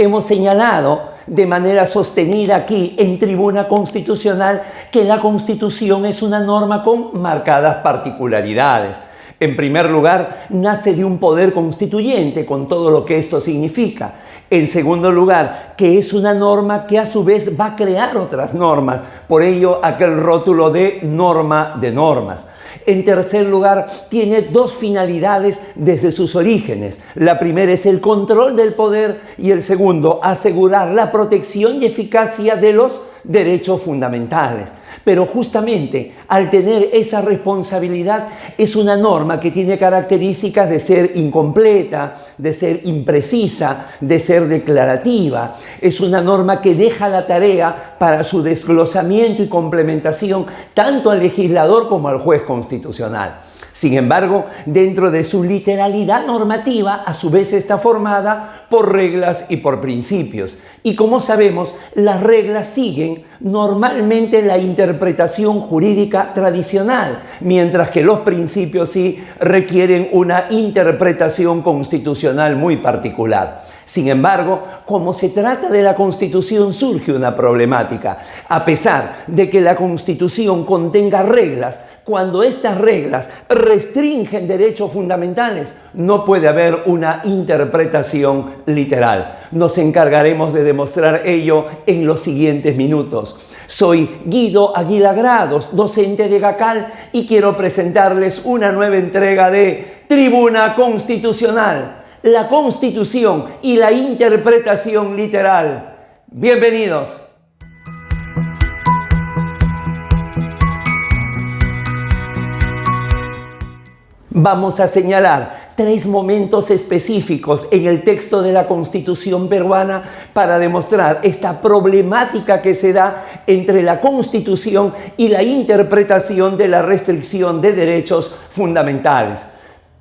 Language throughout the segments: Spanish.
Hemos señalado de manera sostenida aquí en Tribuna Constitucional que la Constitución es una norma con marcadas particularidades. En primer lugar, nace de un poder constituyente, con todo lo que esto significa. En segundo lugar, que es una norma que a su vez va a crear otras normas. Por ello, aquel rótulo de norma de normas. En tercer lugar, tiene dos finalidades desde sus orígenes. La primera es el control del poder y el segundo, asegurar la protección y eficacia de los derechos fundamentales. Pero justamente al tener esa responsabilidad es una norma que tiene características de ser incompleta, de ser imprecisa, de ser declarativa. Es una norma que deja la tarea para su desglosamiento y complementación tanto al legislador como al juez constitucional. Sin embargo, dentro de su literalidad normativa, a su vez está formada por reglas y por principios. Y como sabemos, las reglas siguen normalmente la interpretación jurídica tradicional, mientras que los principios sí requieren una interpretación constitucional muy particular. Sin embargo, como se trata de la Constitución, surge una problemática. A pesar de que la Constitución contenga reglas, cuando estas reglas restringen derechos fundamentales, no puede haber una interpretación literal. Nos encargaremos de demostrar ello en los siguientes minutos. Soy Guido Aguila Grados, docente de GACAL, y quiero presentarles una nueva entrega de Tribuna Constitucional, la Constitución y la interpretación literal. Bienvenidos. Vamos a señalar tres momentos específicos en el texto de la Constitución peruana para demostrar esta problemática que se da entre la Constitución y la interpretación de la restricción de derechos fundamentales.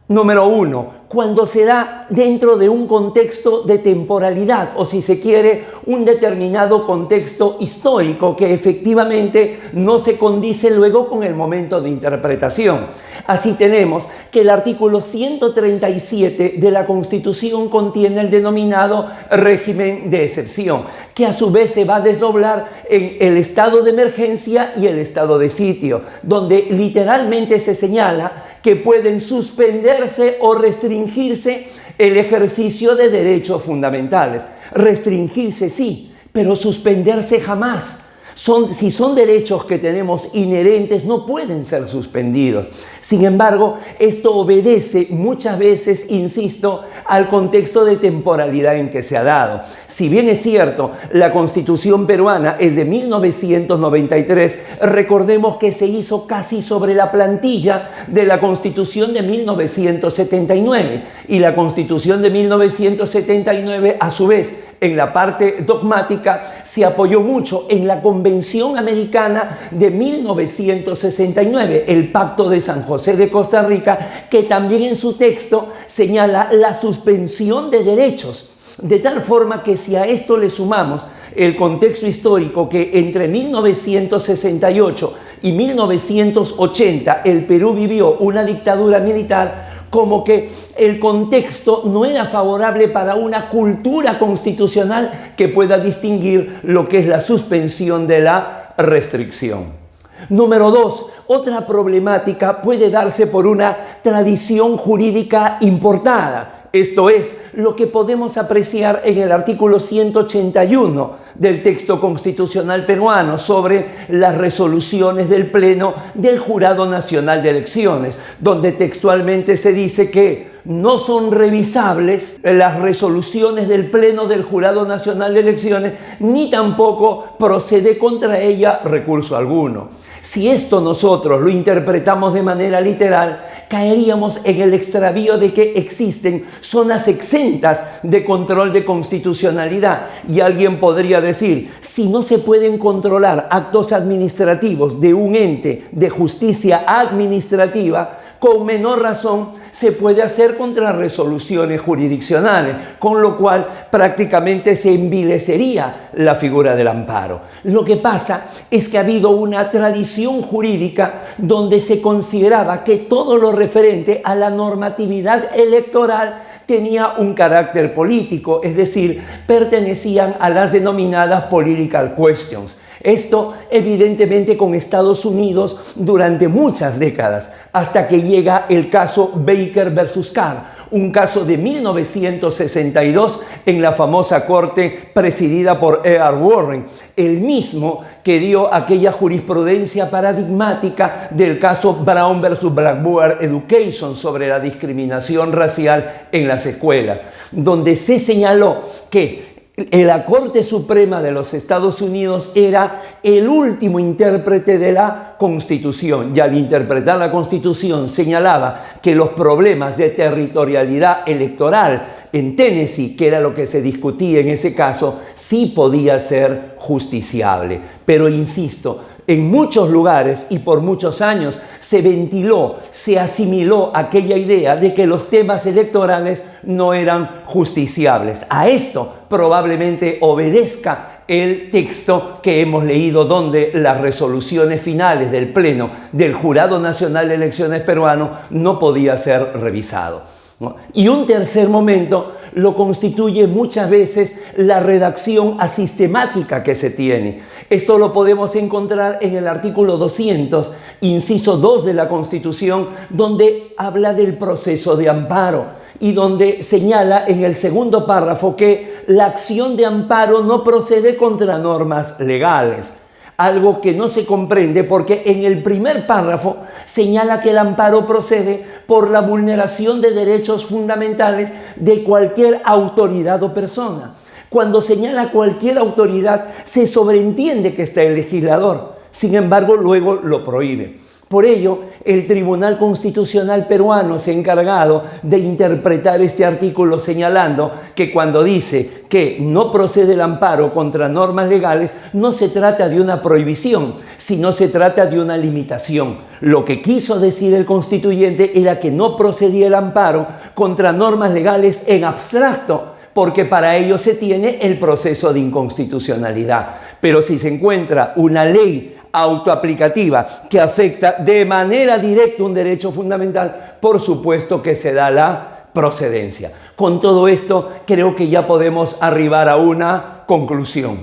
Número 1. Cuando se da dentro de un contexto de temporalidad o, si se quiere, un determinado contexto histórico que efectivamente no se condice luego con el momento de interpretación. Así tenemos que el artículo 137 de la Constitución contiene el denominado régimen de excepción, que a su vez se va a desdoblar en el estado de emergencia y el estado de sitio, donde literalmente se señala que pueden suspenderse o restringirse el ejercicio de derechos fundamentales. Restringirse sí, pero suspenderse jamás. Si son derechos que tenemos inherentes, no pueden ser suspendidos. Sin embargo, esto obedece muchas veces, insisto, al contexto de temporalidad en que se ha dado. Si bien es cierto, la Constitución peruana es de 1993, recordemos que se hizo casi sobre la plantilla de la Constitución de 1979. Y la Constitución de 1979, a su vez, en la parte dogmática, se apoyó mucho en la Convención Americana de 1969, el Pacto de San José de Costa Rica, que también en su texto señala la suspensión de derechos. De tal forma que si a esto le sumamos el contexto histórico que entre 1968 y 1980 el Perú vivió una dictadura militar, como que el contexto no era favorable para una cultura constitucional que pueda distinguir lo que es la suspensión de la restricción. Número 2, otra problemática puede darse por una tradición jurídica importada. Esto es lo que podemos apreciar en el artículo 181 del texto constitucional peruano sobre las resoluciones del Pleno del Jurado Nacional de Elecciones, donde textualmente se dice que no son revisables las resoluciones del Pleno del Jurado Nacional de Elecciones, ni tampoco procede contra ella recurso alguno. Si esto nosotros lo interpretamos de manera literal, caeríamos en el extravío de que existen zonas exentas de control de constitucionalidad. Y alguien podría decir, si no se pueden controlar actos administrativos de un ente de justicia administrativa, con menor razón se puede hacer contra resoluciones jurisdiccionales, con lo cual prácticamente se envilecería la figura del amparo. Lo que pasa es que ha habido una tradición jurídica donde se consideraba que todo lo referente a la normatividad electoral tenía un carácter político, es decir, pertenecían a las denominadas political questions. Esto evidentemente con Estados Unidos durante muchas décadas, hasta que llega el caso Baker versus Carr, un caso de 1962 en la famosa corte presidida por E.R. Warren, el mismo que dio aquella jurisprudencia paradigmática del caso Brown versus Blackboard Education sobre la discriminación racial en las escuelas, donde se señaló que la Corte Suprema de los Estados Unidos era el último intérprete de la Constitución, y al interpretar la Constitución señalaba que los problemas de territorialidad electoral en Tennessee, que era lo que se discutía en ese caso, sí podía ser justiciable. Pero insisto, en muchos lugares y por muchos años se ventiló, se asimiló aquella idea de que los temas electorales no eran justiciables. A esto probablemente obedezca el texto que hemos leído, donde las resoluciones finales del Pleno del Jurado Nacional de Elecciones peruano no podía ser revisado, ¿no? Y un tercer momento lo constituye muchas veces la redacción asistemática que se tiene. Esto lo podemos encontrar en el artículo 200, inciso 2 de la Constitución, donde habla del proceso de amparo y donde señala en el segundo párrafo que la acción de amparo no procede contra normas legales. Algo que no se comprende porque en el primer párrafo señala que el amparo procede por la vulneración de derechos fundamentales de cualquier autoridad o persona. Cuando señala cualquier autoridad, se sobreentiende que está el legislador. Sin embargo, luego lo prohíbe. Por ello, el Tribunal Constitucional peruano se ha encargado de interpretar este artículo señalando que cuando dice que no procede el amparo contra normas legales, no se trata de una prohibición, sino se trata de una limitación. Lo que quiso decir el constituyente era que no procedía el amparo contra normas legales en abstracto, porque para ello se tiene el proceso de inconstitucionalidad. Pero si se encuentra una ley autoaplicativa que afecta de manera directa un derecho fundamental, por supuesto que se da la procedencia. Con todo esto, creo que ya podemos arribar a una conclusión.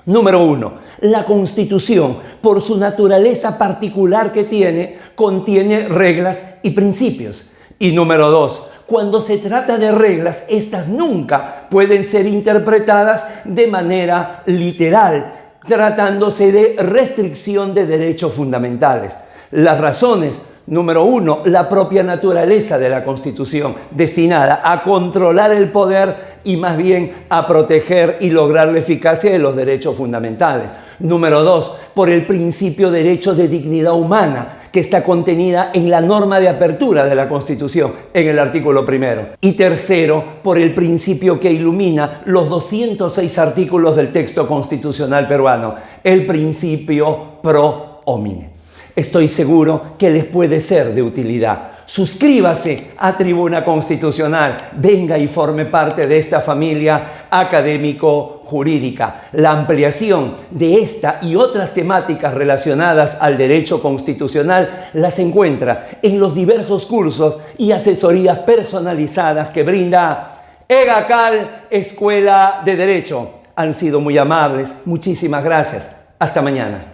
Número 1. La Constitución, por su naturaleza particular que tiene, contiene reglas y principios. Y número 2. Cuando se trata de reglas, estas nunca pueden ser interpretadas de manera literal, tratándose de restricción de derechos fundamentales. Las razones: número 1, la propia naturaleza de la Constitución, destinada a controlar el poder y más bien a proteger y lograr la eficacia de los derechos fundamentales. Número 2, por el principio derecho de dignidad humana, que está contenida en la norma de apertura de la Constitución, en el artículo 1. Y tercero, por el principio que ilumina los 206 artículos del texto constitucional peruano, el principio pro homine. Estoy seguro que les puede ser de utilidad. Suscríbase a Tribuna Constitucional, venga y forme parte de esta familia académico-jurídica. La ampliación de esta y otras temáticas relacionadas al derecho constitucional las encuentra en los diversos cursos y asesorías personalizadas que brinda EGACAL Escuela de Derecho. Han sido muy amables, muchísimas gracias. Hasta mañana.